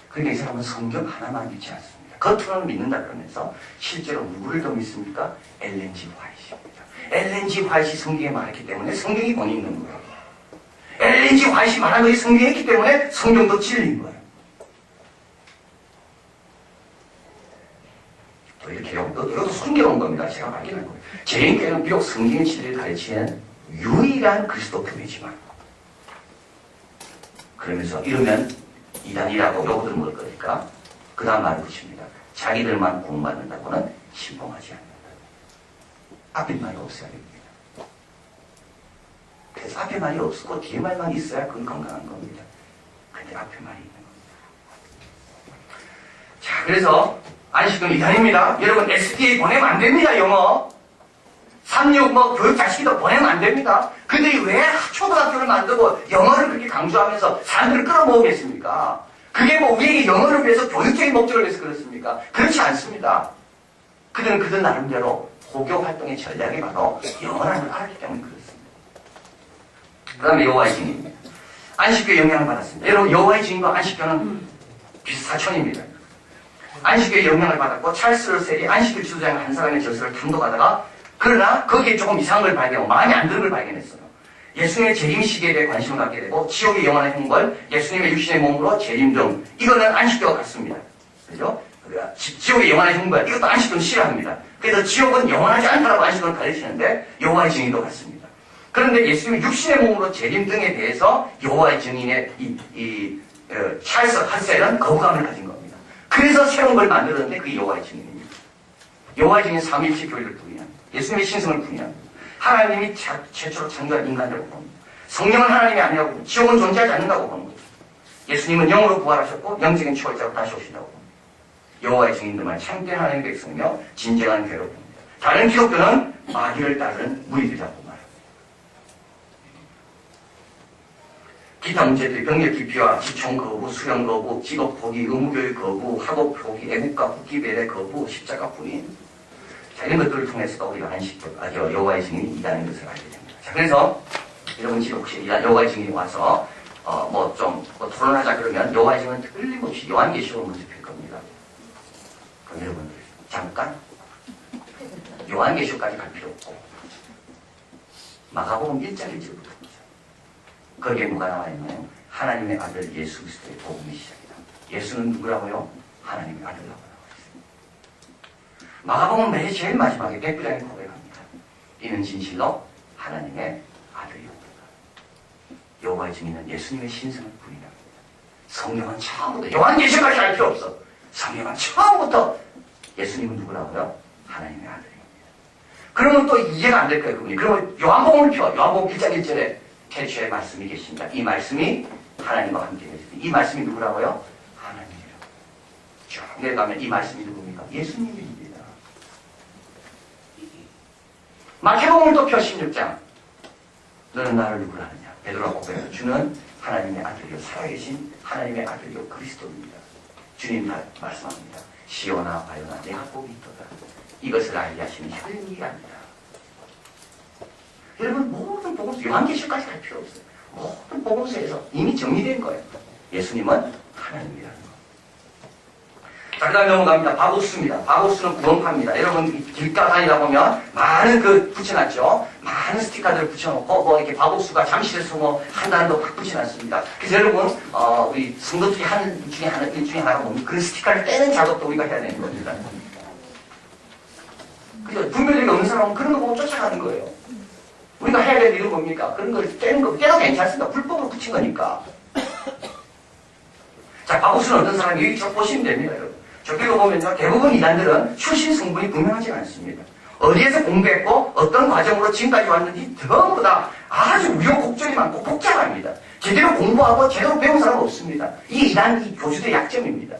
그러니까 이 사람은 성경 하나만 믿지 않습니다. 겉으로는 믿는다 그러면서 실제로 누구를 더 믿습니까? 엘렌 G. 화이트입니다. 엘렌 G. 화이트이 성경에 말했기 때문에 성경이 본이 있는 거예요. 엘렌 G. 화이트이 말한 것이 성경에 있기 때문에 성경도 진리인 거예요. 또 이렇게요. 이것도 숨겨놓은 겁니다. 제가 발견한 거예요. 재림교회는 비록 성경의 진리를 가르치는 유일한 그리스도 교회지만 그러면서 이러면 이단이라고 요구들 먹을 거니까 그 다음 말을 붙입니다. 자기들만 구원받는다고는 신봉하지 않는다. 앞에 말이 없어야 됩니다. 그래서 앞에 말이 없고 뒤에 말만 있어야 그건 건강한 겁니다. 근데 앞에 말이 있는 겁니다. 자, 그래서 안식은 이단입니다. 여러분 SDA 보내면 안 됩니다. 영어 36 교육 자식도 보내면 안 됩니다. 근데 왜 초등학교를 만들고 영어를 그렇게 강조하면서 사람들을 끌어모으겠습니까? 그게 뭐 우리에게 영어를 위해서 교육적인 목적을 위해서 그렇습니까? 그렇지 않습니다. 그들은 그들 나름대로 호교 활동의 전략이 바로 영어라는 걸 알았기 때문에 그렇습니다. 그 다음에 여호와의 증인입니다. 안식교에 영향을 받았습니다. 여러분 여호와의 증인과 안식교는 비슷사촌입니다. 안식교에 영향을 받았고 찰스 러셀이 안식교 지도자인 한 사람의 저서를 탐독하다가 그러나 거기에 조금 이상한 걸 발견하고 마음에 안 드는 걸 발견했어요. 예수님의 재림 시기에 대해 관심을 갖게 되고 지옥의 영원한 형벌, 예수님의 육신의 몸으로 재림 등 이거는 안식교와 같습니다. 그죠? 지옥의 영원한 형벌 이것도 안식교는 싫어합니다. 그래서 지옥은 영원하지 않다라고 안식교는 가르치는데 여호와의 증인도 같습니다. 그런데 예수님의 육신의 몸으로 재림 등에 대해서 여호와의 증인의 찰스 핫셀은 거부감을 가진 겁니다. 그래서 새로운 걸 만들었는데 그게 여호와의 증인입니다. 여호와의 증인 삼위일체 교리를 부인합니다. 예수님의 신성을 부인합니다. 하나님이 최초로 창조한 인간이라고 봅니다. 성령은 하나님이 아니라고 봅니다. 지옥은 존재하지 않는다고 보는 거죠. 예수님은 영으로 부활하셨고 영적인 초월자로 다시 오신다고 봅니다. 여호와의 증인들만 참된 하나님의 백성이며 진정한 교회로 봅니다. 다른 기독교는 마귀를 따르는 무리들이라고 말합니다. 기타 문제들이 병력 기피와 지총 거부, 수령 거부, 직업 포기, 의무교육 거부, 학업 포기, 애국가 국기 배례 거부, 십자가 부인 자, 이런 것들을 통해서도 우리가 여호와의 증인이 이다는 것을 알게 됩니다. 자, 그래서 여러분 지금 혹시 여호와의 증인이 와서 토론하자 그러면 여호와의 증인은 틀림없이 요한계시록을 먼저 펼 겁니다. 그럼 여러분들 잠깐 요한계시록까지 갈 필요 없고 마가복음 1장 1절부터 보자. 거기에 뭐가 나와 있나요? 하나님의 아들 예수 그리스도의 복음의 시작이다. 예수는 누구라고요? 하나님의 아들라고. 마가복음 맨 제일 마지막에 백부장이 고백합니다. 이는 진실로 하나님의 아들이옵니다. 여호와의 증인은 예수님의 신성을 부인합니다. 성령은 처음부터 요한계시록까지 알 필요 없어. 성령은 처음부터 예수님은 누구라고요? 하나님의 아들입니다. 그러면 또 이해가 안 될 거예요. 그분이. 그러면 요한복음을 펴. 요한복음 1장 1절에 태초에 말씀이 계십니다. 이 말씀이 하나님과 함께 계십니다. 이 말씀이 누구라고요? 하나님이라고. 쭉 내려가면 이 말씀이 누굽니까? 예수님입니다. 마태복음을 또 펴 16장. 너는 나를 누구라 하느냐? 베드로가 고백하여 주는 하나님의 아들이요 살아계신 하나님의 아들이요 그리스도입니다. 주님 말씀합니다. 시오나 바요나 내가 복이 있도다. 이것을 알게 하시는 혈육이 아니라. 여러분 모든 복음서 요한계시록까지 갈 필요 없어요. 모든 복음서에서 이미 정리된 거예요. 예수님은 하나님이라는 거. 자, 그 다음에 넘어갑니다. 바보수입니다. 바보수는 구원파입니다. 여러분 길가 다니다 보면 많은 붙여놨죠. 많은 스티커들을 붙여놓고 이렇게 바보수가 잠실에서 한다는 거 확 붙여놨습니다. 그래서 여러분 우리 성도들이 하는 일 중에 하나가 뭡니까? 그런 스티커를 떼는 작업도 우리가 해야 되는 겁니다. 그죠? 분별력이 없는 사람은 그런 거 보고 쫓아가는 거예요. 우리가 해야 될 일은 뭡니까? 그런 걸 떼는 거 떼도 괜찮습니다. 불법으로 붙인 거니까. 바우스는 어떤 사람이 여기 쭉 보시면 됩니다. 여러분. 쭉 읽어보면요. 대부분 이단들은 출신 성분이 분명하지 않습니다. 어디에서 공부했고 어떤 과정으로 지금까지 왔는지 전부 다 아주 우여곡절이 많고 복잡합니다. 제대로 공부하고 제대로 배운 사람은 없습니다. 이게 이 교수들의 약점입니다.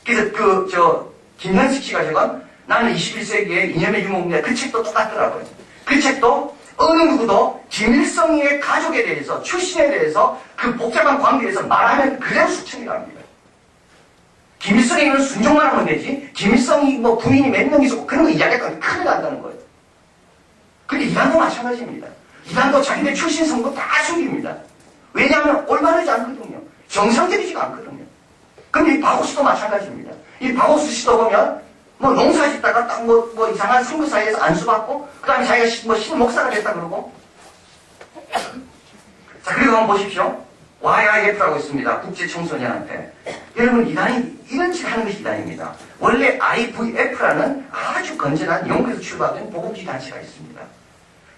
그래서 김현식 씨가 지금 나는 21세기의 이념의 유목민이다. 그 책도 똑같더라고요. 그 책도 어느 누구도 김일성의 가족에 대해서 출신에 대해서 그 복잡한 관계에 대해서 말하면 그대로 수천이 갑니다. 김일성에게는 순종만 하면 되지 김일성이 뭐 부인이 몇 명 있었고 그런 거 이야기하면 큰일 난다는 거예요. 근데 이단도 마찬가지입니다. 이단도 자기들 출신 성분 다 숨깁니다. 왜냐하면 올바르지 않거든요. 정상적이지가 않거든요. 근데 이 바고스도 마찬가지입니다. 이 바고스 씨도 보면 뭐 농사 짓다가 딱 뭐 이상한 선교사에서 안수받고 그 다음에 자기가 뭐 신목사가 됐다 그러고 자 그리고 한번 보십시오. YIF라고 있습니다. 국제청소년한테. 여러분 이단이 이런 짓 하는 것이 이단입니다. 원래 IVF라는 아주 건전한 영국에서 출발된 복음주의 단체가 있습니다.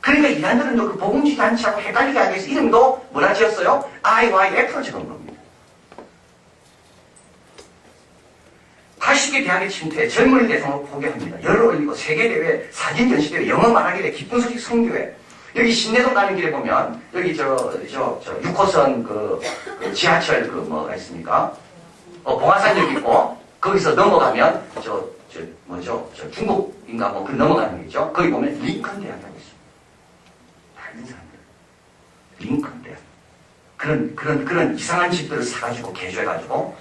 그러니까 이단들은 그 복음주의 단체하고 헷갈리게 하기 위해서 이름도 뭐라 지었어요? IYF로 적은 겁니다. 80개 대학의 침투에 젊은이 대상으로 포개합니다. 열을 올리고 세계대회, 사진전시대회, 영어 말하기대, 기쁜 소식 성교회. 여기 신내동 가는 길에 보면, 여기 6호선 지하철 뭐가 있습니까? 봉화산역 있고, 거기서 넘어가면, 중국인가 그 넘어가는 게 있죠? 거기 보면 링컨 대학이라고 있습니다. 다른 사람들. 링컨 대학. 그런 이상한 집들을 사가지고 개조해가지고,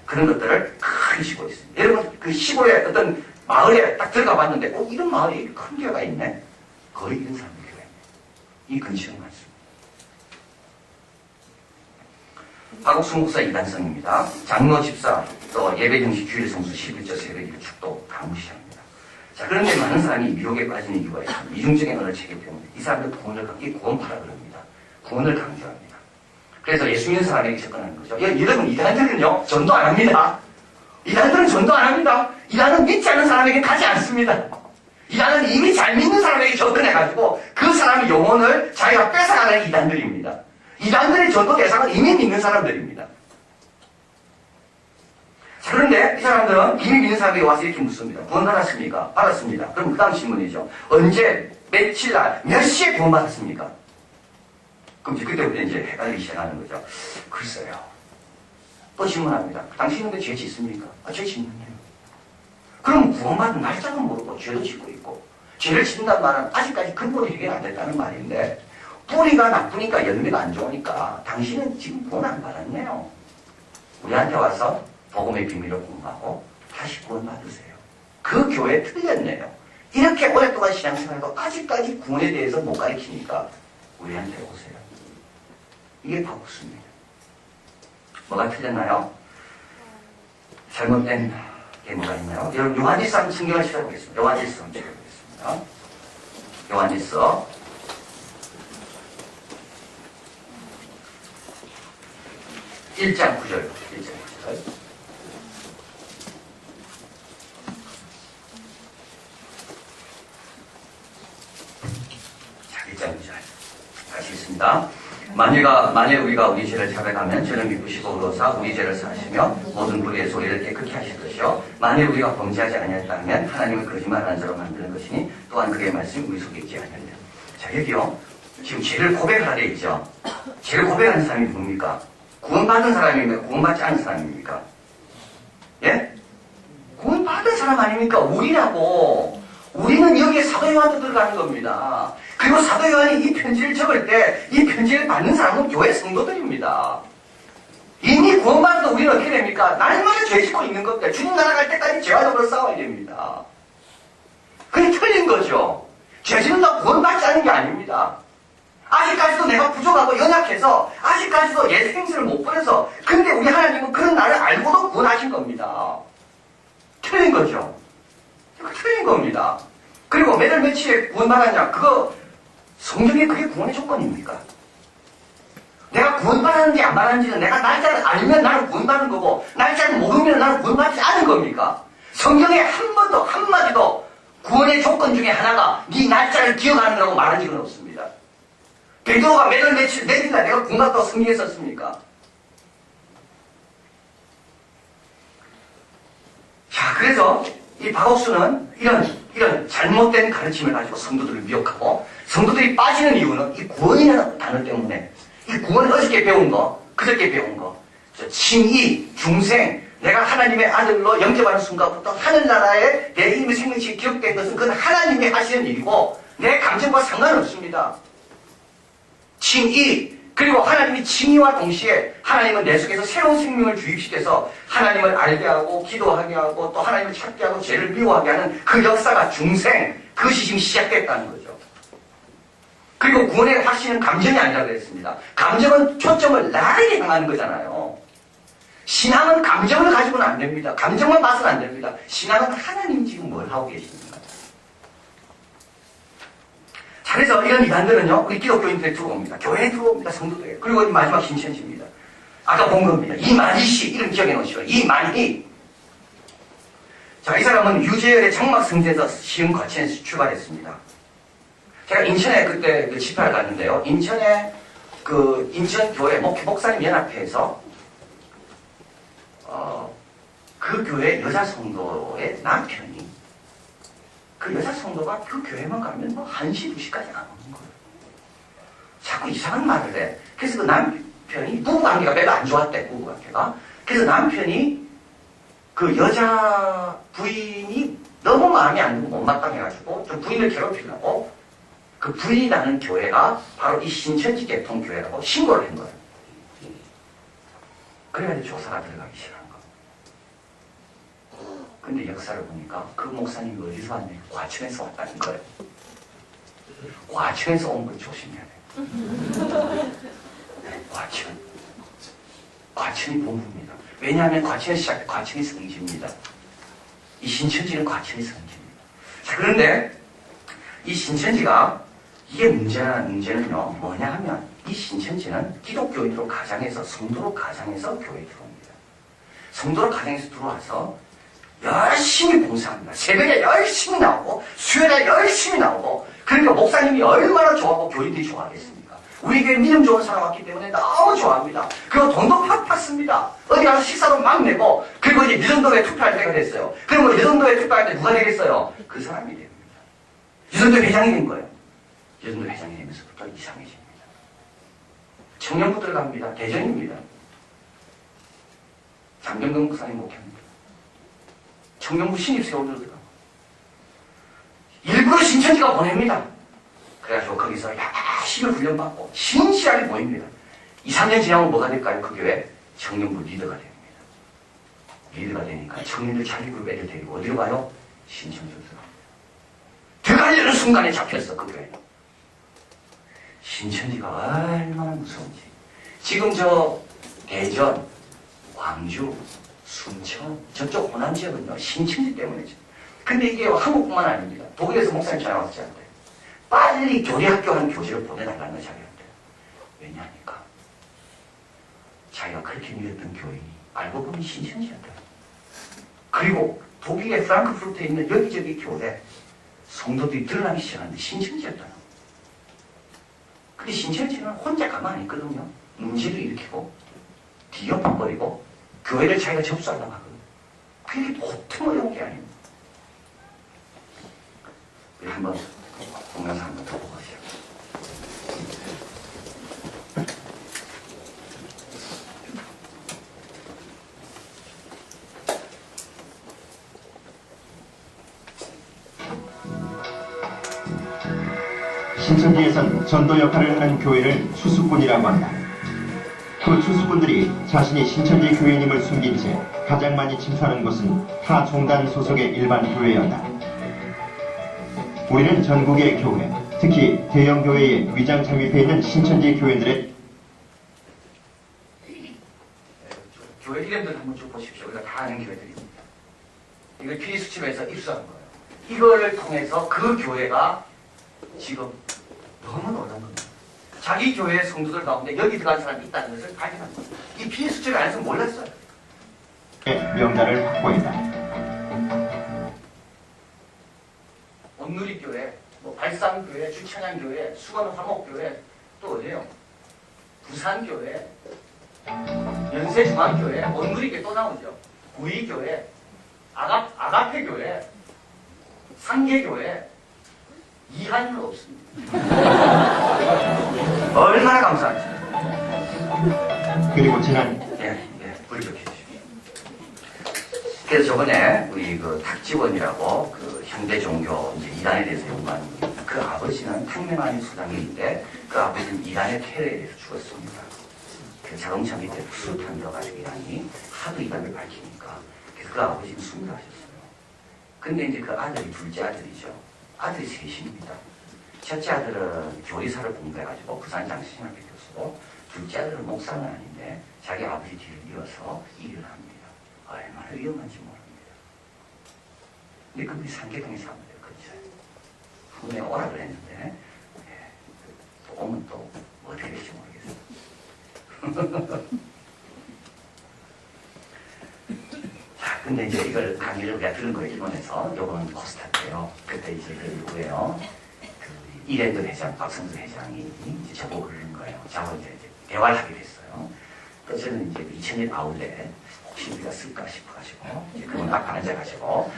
그런 것들을 크게 쉬고 있습니다. 여러분, 그 시골에 어떤 마을에 딱 들어가 봤는데, 이런 마을에 큰 교회가 있네? 거의 이런 사람들 교회입니다. 이 근처에 많습니다. 박옥순 목사 이단성입니다. 장로 집사, 또 예배 정식 주일 성수 11조 새벽일 축도 강무시합니다. 자, 그런데 많은 사람이 미혹에 빠지는 이유가 있습니다. 이중적인 언어 체계 때문에 이 사람들 구원파라 그럽니다. 구원을 강조합니다. 그래서 예수 믿는 사람에게 접근하는 거죠. 여러분, 이단들은요, 전도 안 합니다. 이단들은 전도 안 합니다. 이단은 믿지 않는 사람에게 가지 않습니다. 이단은 이미 잘 믿는 사람에게 접근해가지고 그 사람의 영혼을 자기가 뺏어가는 이단들입니다. 이단들의 전도 대상은 이미 믿는 사람들입니다. 자, 그런데 이 사람들은 이미 믿는 사람에게 와서 이렇게 묻습니다. 구원 받았습니까? 받았습니다. 그럼 그 다음 질문이죠. 언제, 며칠 날, 몇 시에 구원 받았습니까? 그럼 이제 그때부터 이제 헷갈리기 시작하는 거죠. 글쎄요. 또 질문합니다. 당신은 왜 죄 짓습니까? 죄 짓는데요. 그럼 구원받은 날짜는 모르고 죄도 짓고 있고, 죄를 짓는다는 말은 아직까지 근본이 해결 안 됐다는 말인데, 뿌리가 나쁘니까 열매가 안 좋으니까 당신은 지금 구원 안 받았네요. 우리한테 와서 복음의 비밀을 공부하고 다시 구원 받으세요. 그 교회 틀렸네요. 이렇게 오랫동안 신앙생활도 아직까지 구원에 대해서 못 가르치니까 우리한테 오세요. 이게 바꾸습니다. 뭐가 틀렸나요? 잘못된 게 뭐가 있나요? 여러분, 요한일서 한번 성경을 찾아보겠습니다. 요한일서 한번 찾아보겠습니다. 요한일서 1장 9절. 자, 1장 9절. 다시 있습니다. 만일 우리가 우리 죄를 자백하면 저는 믿으시고 의로사 우리 죄를 사하시며 모든 불의의 소리를 깨끗게 하실 것이요 만일 우리가 범죄하지 아니하였다 하면 하나님을 거짓말하는 자로 만드는 것이니 또한 그의 말씀이 우리 속에 있지 아니하리라. 자, 여기요. 지금 죄를 고백하라 되어 있죠. 죄를 고백하는 사람이 누굽니까? 구원받은 사람입니까? 구원받지 않은 사람입니까? 예? 구원받은 사람 아닙니까? 우리라고. 우리는 여기에 사도 요한도 들어가는 겁니다. 그리고 사도 요한이 이 편지를 적을 때 이 편지를 받는 사람은 교회 성도들입니다. 이미 구원받아도 우리는 어떻게 됩니까? 날마다 죄 짓고 있는 겁니다. 주님 나라 갈 때까지 죄와 더불어 싸워야 됩니다. 그게 틀린 거죠. 죄 짓는다고 구원받지 않는 게 아닙니다. 아직까지도 내가 부족하고 연약해서 아직까지도 예 생수를 못 버려서 근데 우리 하나님은 그런 나를 알고도 구원하신 겁니다. 틀린 거죠. 틀린 겁니다. 그리고 매달 며칠에 구원받았냐? 그거 성경에 그게 구원의 조건입니까? 내가 구원받았는지 안 받았는지는 내가 날짜를 알면 나는 구원받는 거고 날짜를 모르면 나는 구원받지 않은 겁니까? 성경에 한 번도 한마디도 구원의 조건 중에 하나가 네 날짜를 기억하는 거라고 말한 적은 없습니다. 베드로가 매달 며칠 내일날 내가 구원받았다고 성경에 썼습니까? 그래서 이 박옥수는 이런 잘못된 가르침을 가지고 성도들을 미혹하고 성도들이 빠지는 이유는 이 구원이라는 단어 때문에 이 구원은 어저께 배운 거, 그저께 배운 거, 칭의, 중생, 내가 하나님의 아들로 영접하는 순간부터 하늘나라에 내 이름의 생명책이 기록된 것은 그건 하나님이 하시는 일이고 내 감정과 상관없습니다. 칭의, 그리고 하나님이 칭의와 동시에 하나님은 내 속에서 새로운 생명을 주입시켜서 하나님을 알게 하고 기도하게 하고 또 하나님을 찾게 하고 죄를 미워하게 하는 그 역사가 중생, 그것이 지금 시작됐다는 거죠. 그리고 구원의 확신은 감정이 아니라 그랬습니다. 감정은 초점을 나에게 향하는 거잖아요. 신앙은 감정을 가지고는 안 됩니다. 감정만 봐서는 안 됩니다. 신앙은 하나님 지금 뭘 하고 계십니까? 자, 그래서 이런 이단들은요, 우리 기독교인들에 들어옵니다. 교회에 들어옵니다. 성도들에. 그리고 마지막 신천지입니다. 아까 본 겁니다. 이만희 씨, 이름 기억해 놓으시고. 이만희. 자, 이 사람은 유재열의 장막성대에서 시흥 과천에서 출발했습니다. 제가 인천에 그때 그 집회를 갔는데요. 인천에 그 인천교회 목사님 연합회에서 그 교회 여자 성도의 남편이 그 여자 성도가 그 교회만 가면 뭐 1시, 2시까지 안 오는 거예요. 자꾸 이상한 말을 해. 그래서 그 남편이 부부관계가 매우 안 좋았대, 부부관계가. 그래서 남편이 그 여자 부인이 너무 마음에 안 들고 못마땅해가지고 좀 부인을 괴롭히려고 그 부인이 나는 교회가 바로 이 신천지 개통교회라고 신고를 한 거예요. 그래가지고 조사가 들어가기 시작한 거. 근데 역사를 보니까 그 목사님이 어디서 왔냐? 과천에서 왔다는 거예요. 과천에서 온 걸 조심해야 돼요. 과천. 과천이 본부입니다. 왜냐하면 과천에서 시작해 과천이 성지입니다. 이 신천지는 과천이 성지입니다. 자, 그런데 이 신천지가 이게 문제는요, 뭐냐 하면 이 신천지는 기독교인으로 가장해서 성도로 가장해서 교회에 들어옵니다. 성도로 가장해서 들어와서 열심히 봉사합니다. 새벽에 열심히 나오고 수요일에 열심히 나오고 그러니까 목사님이 얼마나 좋아하고 교인들이 좋아하겠습니까? 우리 교회 믿음 좋은 사람 왔기 때문에 너무 좋아합니다. 그리고 돈도 팍팍 씁니다. 어디 가서 식사도 막 내고 그리고 이제 유전도에 투표할 때가 됐어요. 그러면 유전도에 투표할 때 누가 되겠어요? 그 사람이 됩니다. 유전도 회장이 된 거예요. 유전도 회장이 되면서부터 이상해집니다. 청년부 들어갑니다. 대전입니다. 장병근 목사님 목회합니다. 청년부 신입세원들 들어가고 일부러 신천지가 보냅니다. 그래가지고 거기서 열심히 훈련받고 신실하게 모입니다. 2, 3년 지나면 뭐가 될까요? 그 교회 청년부 리더가 됩니다. 리더가 되니까 청년들 자기 그룹 애들 데리고 어디로 가요? 신천지로 들어가려는 순간에 잡혔어, 그 교회는. 신천지가 얼마나 무서운지. 지금 저 대전, 광주, 순천, 저쪽 호남 지역은요, 신천지 때문이죠. 근데 이게 한국뿐만 아닙니다. 독일에서 목사님 전화 왔지 않대요. 빨리 교리학교 한 교재를 보내달라는 거 자기한테. 왜냐하니까 자기가 그렇게 믿었던 교인이 알고 보니 신천지였대요. 그리고 독일의 프랑크푸르트에 있는 여기저기 교회 성도들이 드러나기 시작하는데 신천지였다는. 근데 신천지는 혼자 가만히 있거든요. 문제도 일으키고 뒤엎어버리고 교회를 자기가 접수하려고 하거든요. 그게 보통 어려운 게 아닙니다. 우리 한번 동영상 한번 더 보고 가시죠. 신천지에선 전도 역할을 하는 교회를 추수꾼이라고 한다. 그 추수꾼들이 자신이 신천지 교회님을 숨긴 채 가장 많이 침투하는 곳은 타 종단 소속의 일반 교회였다. 우리는 전국의 교회, 특히 대형 교회에 위장 잠입해 있는 신천지 교회들의 교회 이름들 한번 쭉 보십시오. 우리가 다 아는 교회들입니다. 이걸 피수첩에서 입수한 거예요. 이걸 통해서 그 교회가 지금 너무 놀란 겁니다. 자기 교회 성도들 가운데 여기 들어간 사람이 있다는 것을 발견한 겁니다. 이 피수첩 안에서 몰랐어요. 명단을 확보했다. 온누리교회, 뭐 발산교회, 주천양교회, 수건화목교회, 또 어디에요? 부산교회, 연세중앙교회, 온누리교회 또 나오죠. 구이교회, 아가페 교회, 상계교회, 이한은 없습니다. 얼마나 감사한지. 그리고 지난 불 좀 켜주십시오. 그래서 저번에 우리 그 탁지원이라고 그 현대 종교 이제 이단에 대해서 연구한 그 아버지는 탕명하는 수장님인데 그 아버지는 이단의 테러에 대해서 죽었습니다. 그 자동차 밑에 수류탄 들어가지고 이단이 하도 이단을 밝히니까 그래서 그 아버지는 숨을 하셨어요. 근데 이제 그 아들이 둘째 아들이죠. 아들이 셋입니다. 첫째 아들은 교리사를 공부해가지고 부산 장신학교 교수고 둘째 아들은 목사는 아닌데 자기 아버지 뒤를 이어서 일을 합니다. 얼마나 위험한지 모릅니다. 근데 그분이 상계동에 사는데 근처에 한 번에 오라 그랬는데 또 오면 또 어떻게 될지 모르겠어요. 자, 근데 이제 이걸 강의를 우리가 들은 거예요. 일본에서. 요거는 코스타인데요. 그때 이제 그 누구예요? 그 이랜드 회장, 박성수 회장이 이제 저보고 그러는 거예요. 저하고 이제 대화를 하게 됐어요. 그래서 저는 이제 2000년 아울렛 혹시 우리가 쓸까 싶어가지고 이제 그분 앞에 앉아가지고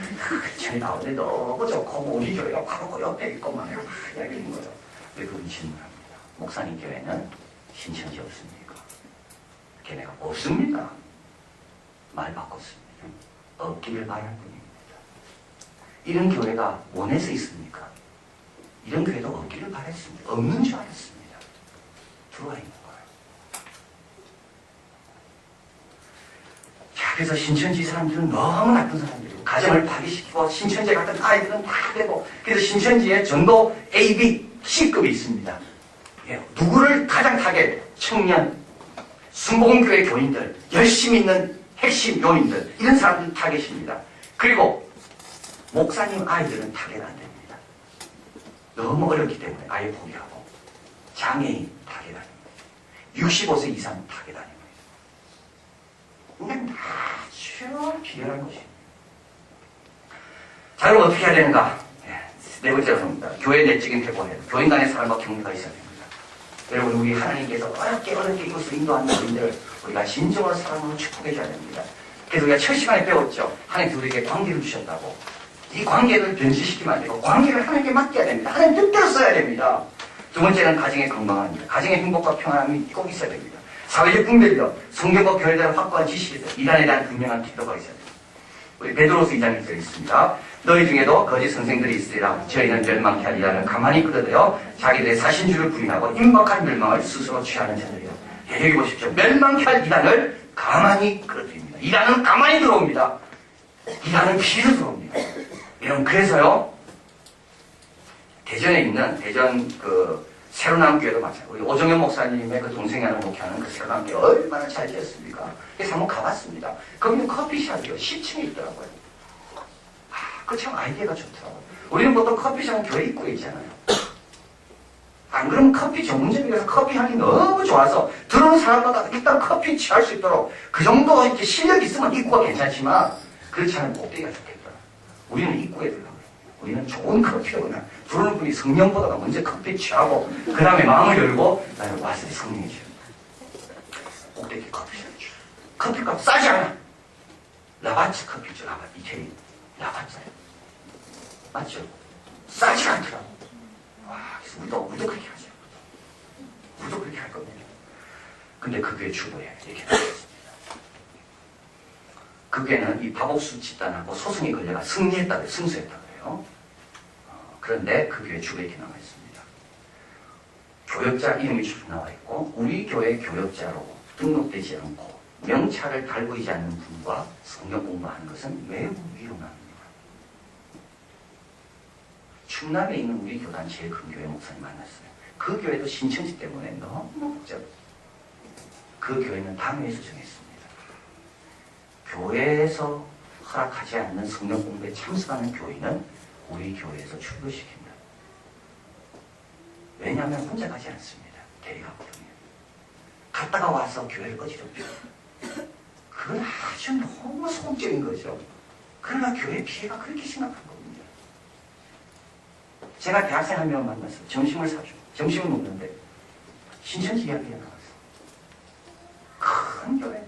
2000년 아울렛 너무 좋고 우리 교회가 바로 그 옆에 있고만 이야기하는 거예요. 왜 그분이 질문합니다. 목사님 교회는 신천지 없습니까? 걔네가 없습니다. 말 바꿨습니다. 없기를 바랄 뿐입니다. 이런 교회가 원해서 있습니까? 이런 교회도 없기를 바랬습니다. 없는 줄 알았습니다. 들어와 있는 거예요. 자, 그래서 신천지 사람들은 너무 나쁜 사람들이고 가정을 파괴시키고 신천지에 갔던 아이들은 다 되고 그래서 신천지에 전도 A, B, C급이 있습니다. 예, 누구를 가장 타겟? 청년, 순복음교회 교인들, 열심히 있는 핵심 요인들 이런 사람들 타겟입니다. 그리고 목사님 아이들은 타겟 안 됩니다. 너무 어렵기 때문에 아예 포기하고 장애인 타겟 아닙니다. 65세 이상 타겟 아닙니다. 이건 아주 비열한 것입니다. 자, 그럼 어떻게 해야 되는가? 네 번째로 봅니다. 교회 내적인 회복해야 돼요. 교인 간의 사랑과 격려가 있어야 됩니다. 여러분, 우리 하나님께서 어렵게 이것을 인도하는 우리들 우리가 진정으로 사랑으로 축복해 줘야 됩니다. 그래서 우리가 첫 시간에 배웠죠. 하나님 우리에게 관계를 주셨다고. 이 관계를 변질시키면 안 되고 관계를 하나님께 맡겨야 됩니다. 하나님 뜻대로 써야 됩니다. 두 번째는 가정의 건강합니다. 가정의 행복과 평안함이 꼭 있어야 됩니다. 사회적 분별력, 성경과 교회에 대한 확고한 지식에 대해서 이단에 대한 분명한 기도가 있어야 됩니다. 우리 베드로서 2장에 되어 있습니다. 너희 중에도 거짓 선생들이 있으리라. 저희는 멸망케 할 이단을 가만히 끌어들여 자기들의 사신주를 부인하고 임박한 멸망을 스스로 취하는 자들이요. 여기 보십시오. 멸망케 할 이단을 가만히 끌어들입니다. 이단은 가만히 들어옵니다. 이단은 피로 들어옵니다. 여러분, 그래서요, 대전에 있는 대전 그 새로남 교회도 마찬가지고 우리 오정현 목사님의 그 동생이 하는 목회하는 그 새로남 교회 얼마나 잘 지었습니까? 그래서 한번 가봤습니다. 거기는 커피숍이요. 10층에 있더라고요. 그 참 아이디어가 좋더라고요. 우리는 보통 커피숍은 교회 입구에 있잖아요. 안 그러면 커피 전문점에 가서 커피 하기 너무 좋아서 들어오는 사람마다 일단 커피 취할 수 있도록 그 정도 이렇게 실력이 있으면 입구가 괜찮지만 그렇지 않으면 꼭대기가 좋겠더라. 우리는 입구에 들어가요. 우리는 좋은 커피를 그냥 들어오는 분이 성령보다가 먼저 커피 취하고 그 다음에 마음을 열고 나는 와서 성령이 줍니다. 꼭대기 커피숍 커피값 싸지 않아. 라바츠 커피죠. 라바츠 이태리 라바츠예요. 맞죠? 싸지 않더라고. 와, 그래서 우리도 그렇게 하죠. 우리도 그렇게 할 겁니다. 근데 그 교회 주보에 이렇게 나왔습니다. 그 교회는 이 바복수 집단하고 소송이 걸려가 승리했다고 승소했다고 해요. 그런데 그 교회 주보에 이렇게 나와 있습니다. 교역자 이름이 쭉 나와 있고 우리 교회 교역자로 등록되지 않고 명찰을 달고 있지 않는 분과 성경 공부하는 것은 매우 위험합니다. 충남에 있는 우리 교단 제일 큰 교회 목사님 만났어요. 그 교회도 신천지 때문에 너무 복잡해요. 그 교회는 당회에서 정했습니다. 교회에서 허락하지 않는 성경 공부에 참석하는 교인은 우리 교회에서 출교시킵니다. 왜냐하면 혼자 가지 않습니다. 데려가거든요. 갔다가 와서 교회를 어지럽혀. 그건 아주 너무 소극적인 거죠. 그러나 교회 피해가 그렇게 심각한 겁니다. 제가 대학생 한 명 만났어요. 점심을 사주고 점심을 먹는데 신천지 이야기가 나왔어요. 큰 교회.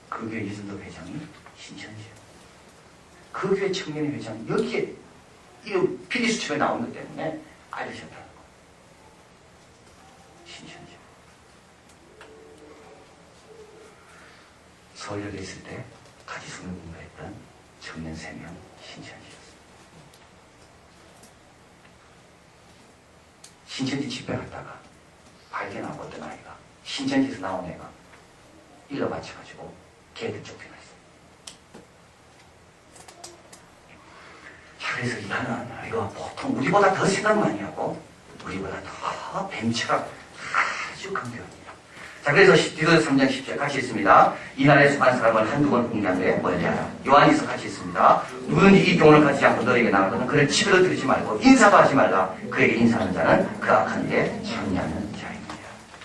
그 교회 이순도 회장이 신천지예요. 그 교회 청년의 회장 여기에 이 비리수첩에 나온 것 때문에 알려졌다는 거. 신천지. 서울역에 있을 때 같이 수능 공부했던 청년 3명 신천지였습니다. 신천지 집회 갔다가 발견한 어떤 아이가 신천지에서 나온 애가 일러 바쳐가지고 걔들 쫓겨났어요. 자, 그래서 이거는 이거 보통 우리보다 더 생각 많이 하고 우리보다 더 뱀처럼 아주 강조합니다. 자, 그래서 디도서 3장 10절 같이 있습니다. 이 나라에 수많은 사람을 한두 번 공개하되 멀리하라. 요한이서 같이 있습니다. 누구든지 이 교훈을 가지지 않고 너에게 나가거든 그를 치부러 들이지 말고 인사도 하지 말라. 그에게 인사하는 자는 그 악한 일에 참여하는